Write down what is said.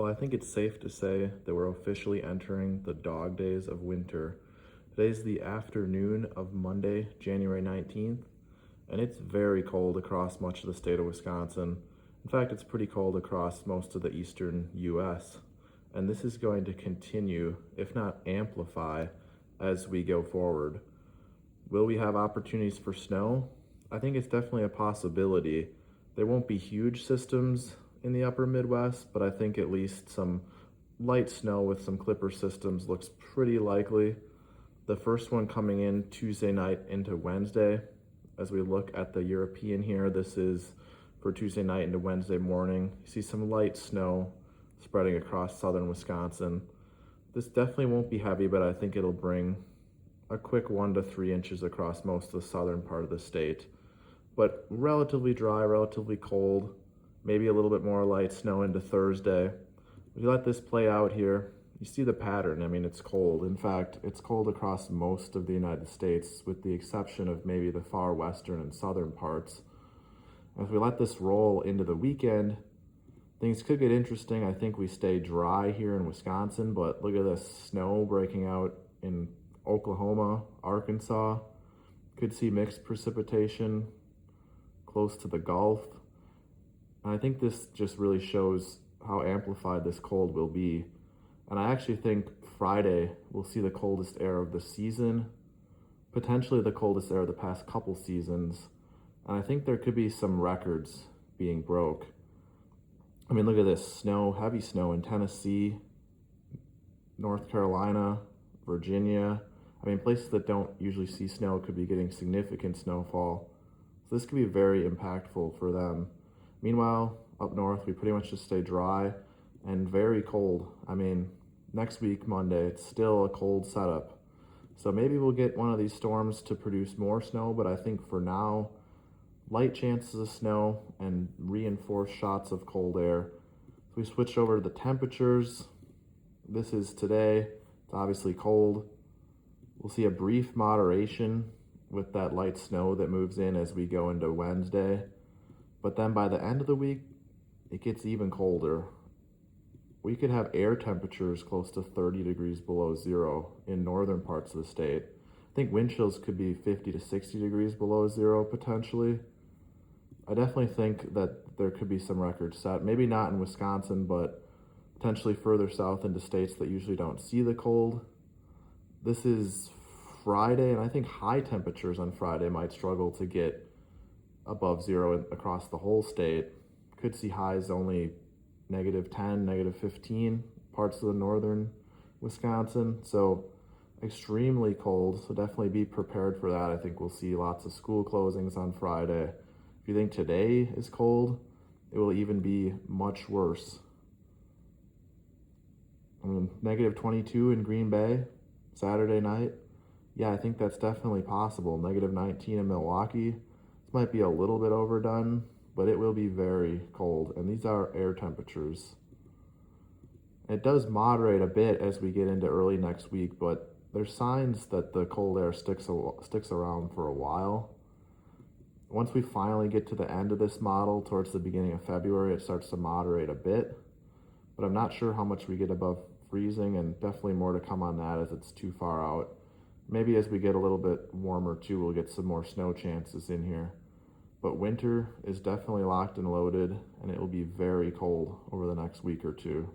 Well, I think it's safe to say that we're officially entering the dog days of winter. Today's the afternoon of Monday, January 19th, and it's very cold across much of the state of Wisconsin. In fact, it's pretty cold across most of the eastern US, and this is going to continue, if not amplify, as we go forward. Will we have opportunities for snow? I think it's definitely a possibility. There won't be huge systems in the upper Midwest, but I think at least some light snow with some clipper systems looks pretty likely. The first one coming in Tuesday night into Wednesday. As we look at the European here, this is for Tuesday night into Wednesday morning. You see some light snow spreading across southern Wisconsin. This definitely won't be heavy, but I think it'll bring a quick 1 to 3 inches across most of the southern part of the state. But relatively dry, relatively cold, maybe a little bit more light snow into Thursday. If you let this play out here, you see the pattern. I mean, it's cold. In fact, it's cold across most of the United States, with the exception of maybe the far western and southern parts. If we let this roll into the weekend, things could get interesting. I think we stay dry here in Wisconsin, but look at this snow breaking out in Oklahoma, Arkansas. Could see mixed precipitation close to the Gulf. And I think this just really shows how amplified this cold will be. And I actually think Friday we'll see the coldest air of the season, potentially the coldest air of the past couple seasons. And I think there could be some records being broke. I mean, look at this snow, heavy snow in Tennessee, North Carolina, Virginia. I mean, places that don't usually see snow could be getting significant snowfall. So this could be very impactful for them. Meanwhile, up north, we pretty much just stay dry and very cold. I mean, next week, Monday, it's still a cold setup. So maybe we'll get one of these storms to produce more snow, but I think for now, light chances of snow and reinforced shots of cold air. So we switch over to the temperatures. This is today. It's obviously cold. We'll see a brief moderation with that light snow that moves in as we go into Wednesday. But then by the end of the week, it gets even colder. We could have air temperatures close to 30 degrees below zero in northern parts of the state. I think wind chills could be 50 to 60 degrees below zero potentially. I definitely think that there could be some records set. Maybe not in Wisconsin, but potentially further south into states that usually don't see the cold. This is Friday, and I think high temperatures on Friday might struggle to get above zero across the whole state. Could see highs only -10, -15, parts of the northern Wisconsin. So extremely cold. So definitely be prepared for that. I think we'll see lots of school closings on Friday. If you think today is cold, it will even be much worse. I mean, -22 in Green Bay Saturday night. Yeah, I think that's definitely possible. -19 in Milwaukee. This might be a little bit overdone, but it will be very cold. And these are air temperatures. It does moderate a bit as we get into early next week, but there's signs that the cold air sticks around for a while. Once we finally get to the end of this model towards the beginning of February, it starts to moderate a bit, but I'm not sure how much we get above freezing, and definitely more to come on that as it's too far out. Maybe as we get a little bit warmer too, we'll get some more snow chances in here. But winter is definitely locked and loaded, and it will be very cold over the next week or two.